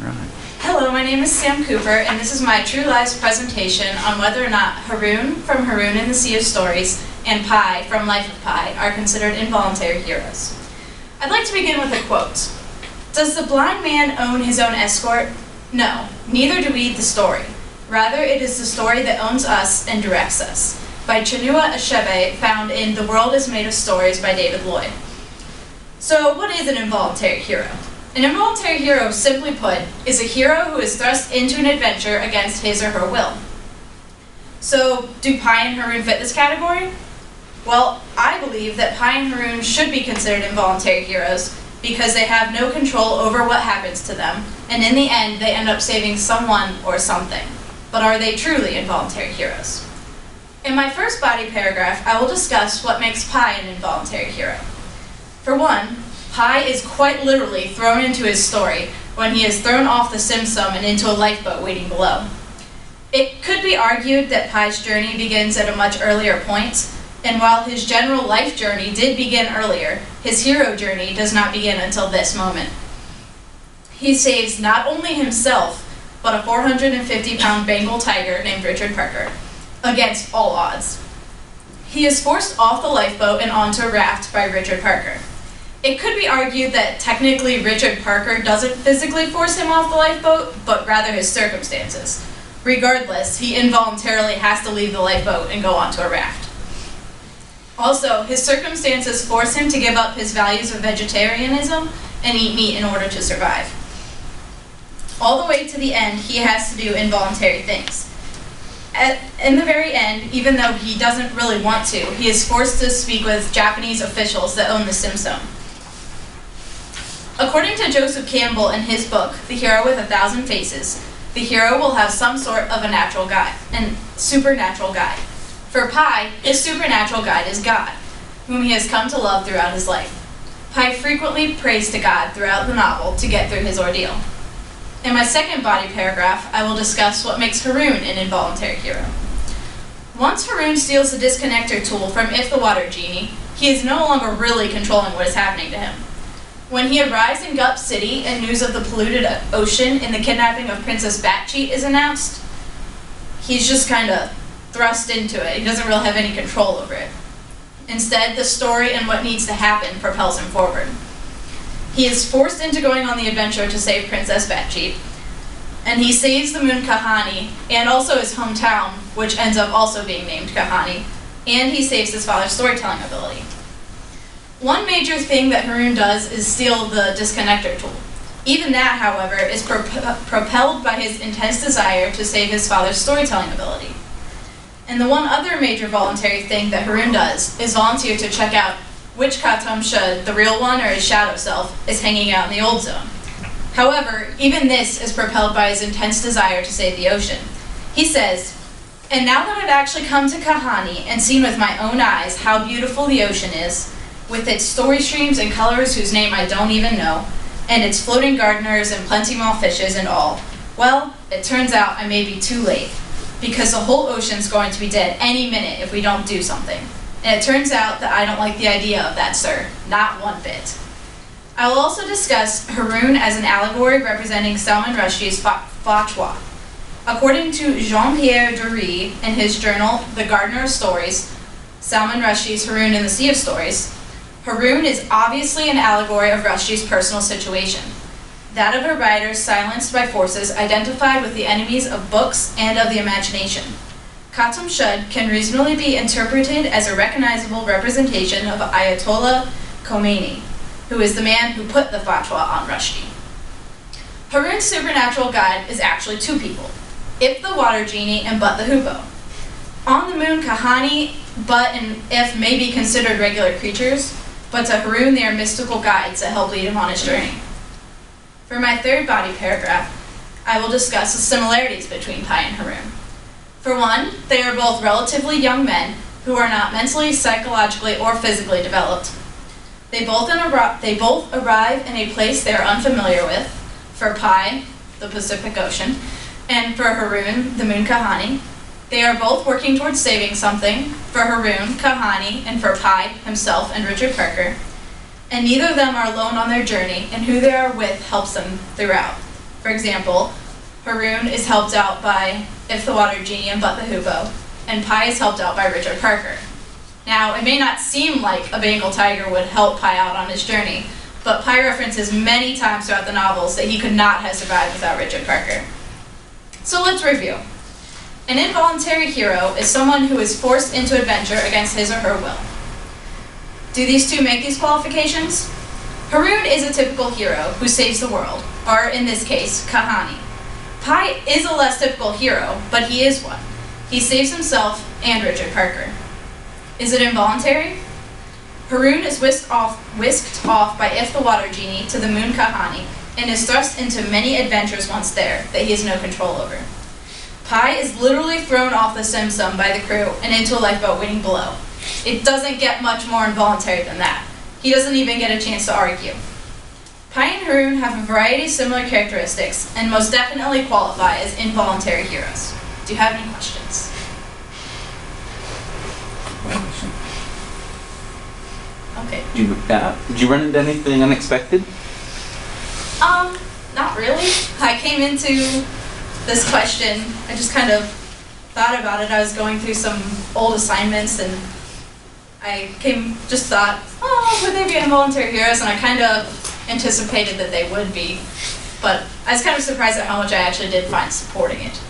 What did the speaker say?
Right. Hello, my name is Sam Cooper, and this is my True Lives presentation on whether or not Haroun from Haroun in the Sea of Stories and Pi from Life of Pi are considered involuntary heroes. I'd like to begin with a quote. Does the blind man own his own escort? No, neither do we the story. Rather, it is the story that owns us and directs us. By Chinua Achebe, found in The World is Made of Stories by David Lloyd. So, what is an involuntary hero? An involuntary hero, simply put, is a hero who is thrust into an adventure against his or her will. So, do Pi and Haroun fit this category? Well, I believe that Pi and Haroun should be considered involuntary heroes because they have no control over what happens to them, and in the end, they end up saving someone or something. But are they truly involuntary heroes? In my first body paragraph, I will discuss what makes Pi an involuntary hero. For one, Pi is quite literally thrown into his story when he is thrown off the Simsum and into a lifeboat waiting below. It could be argued that Pi's journey begins at a much earlier point, and while his general life journey did begin earlier, his hero journey does not begin until this moment. He saves not only himself, but a 450-pound Bengal tiger named Richard Parker, against all odds. He is forced off the lifeboat and onto a raft by Richard Parker. It could be argued that technically Richard Parker doesn't physically force him off the lifeboat, but rather his circumstances. Regardless, he involuntarily has to leave the lifeboat and go onto a raft. Also, his circumstances force him to give up his values of vegetarianism and eat meat in order to survive. All the way to the end, he has to do involuntary things. In the very end, even though he doesn't really want to, he is forced to speak with Japanese officials that own the Simsum. According to Joseph Campbell in his book, The Hero with 1,000 Faces, the hero will have some sort of a natural guide, and supernatural guide. For Pi, his supernatural guide is God, whom he has come to love throughout his life. Pi frequently prays to God throughout the novel to get through his ordeal. In my second body paragraph, I will discuss what makes Haroun an involuntary hero. Once Haroun steals the disconnector tool from If the Water Genie, he is no longer really controlling what is happening to him. When he arrives in Gup City and news of the polluted ocean and the kidnapping of Princess Batcheat is announced, he's just kind of thrust into it. He doesn't really have any control over it. Instead, the story and what needs to happen propels him forward. He is forced into going on the adventure to save Princess Batcheat, and he saves the moon Kahani, and also his hometown, which ends up also being named Kahani, and he saves his father's storytelling ability. One major thing that Haroun does is steal the disconnector tool. Even that, however, is propelled by his intense desire to save his father's storytelling ability. And the one other major voluntary thing that Haroun does is volunteer to check out which Khatam Shud, the real one or his shadow self, is hanging out in the old zone. However, even this is propelled by his intense desire to save the ocean. He says, "And now that I've actually come to Kahani and seen with my own eyes how beautiful the ocean is, with its story streams and colors whose name I don't even know, and its floating gardeners and plenty more fishes and all, well, it turns out I may be too late, because the whole ocean's going to be dead any minute if we don't do something. And it turns out that I don't like the idea of that, sir. Not one bit." I will also discuss Haroun as an allegory representing Salman Rushdie's fatwa. According to Jean-Pierre Dury in his journal, The Gardener of Stories, Salman Rushdie's Haroun in the Sea of Stories, Haroun is obviously an allegory of Rushdie's personal situation, that of a writer silenced by forces identified with the enemies of books and of the imagination. Khatam Shud can reasonably be interpreted as a recognizable representation of Ayatollah Khomeini, who is the man who put the fatwa on Rushdie. Haroun's supernatural guide is actually two people, If the Water Genie and But the Hoopoe. On the moon, Kahani, But, and If may be considered regular creatures, but to Haroun they are mystical guides that help lead him on his journey. For my third body paragraph, I will discuss the similarities between Pi and Haroun. For one, they are both relatively young men who are not mentally, psychologically, or physically developed. They both arrive in a place they are unfamiliar with. For Pi, the Pacific Ocean, and for Haroun, the moon Kahani. They are both working towards saving something. For Haroun, Kahani, and for Pi, himself and Richard Parker. And neither of them are alone on their journey, and who they are with helps them throughout. For example, Haroun is helped out by If the Water Genie and Butt the Hoopoe, and Pi is helped out by Richard Parker. Now, it may not seem like a Bengal tiger would help Pi out on his journey, but Pi references many times throughout the novels that he could not have survived without Richard Parker. So let's review. An involuntary hero is someone who is forced into adventure against his or her will. Do these two make these qualifications? Haroun is a typical hero who saves the world, or in this case, Kahani. Pi is a less typical hero, but he is one. He saves himself and Richard Parker. Is it involuntary? Haroun is whisked off by If the Water Genie to the moon Kahani, and is thrust into many adventures once there that he has no control over. Pi is literally thrown off the Sim Sum by the crew and into a lifeboat waiting below. It doesn't get much more involuntary than that. He doesn't even get a chance to argue. Pi and Haroun have a variety of similar characteristics and most definitely qualify as involuntary heroes. Do you have any questions? Okay. Did you run into anything unexpected? Not really. I came into this question, I just kind of thought about it. I was going through some old assignments and I just thought, oh, would they be involuntary heroes? And I kind of anticipated that they would be. But I was kind of surprised at how much I actually did find supporting it.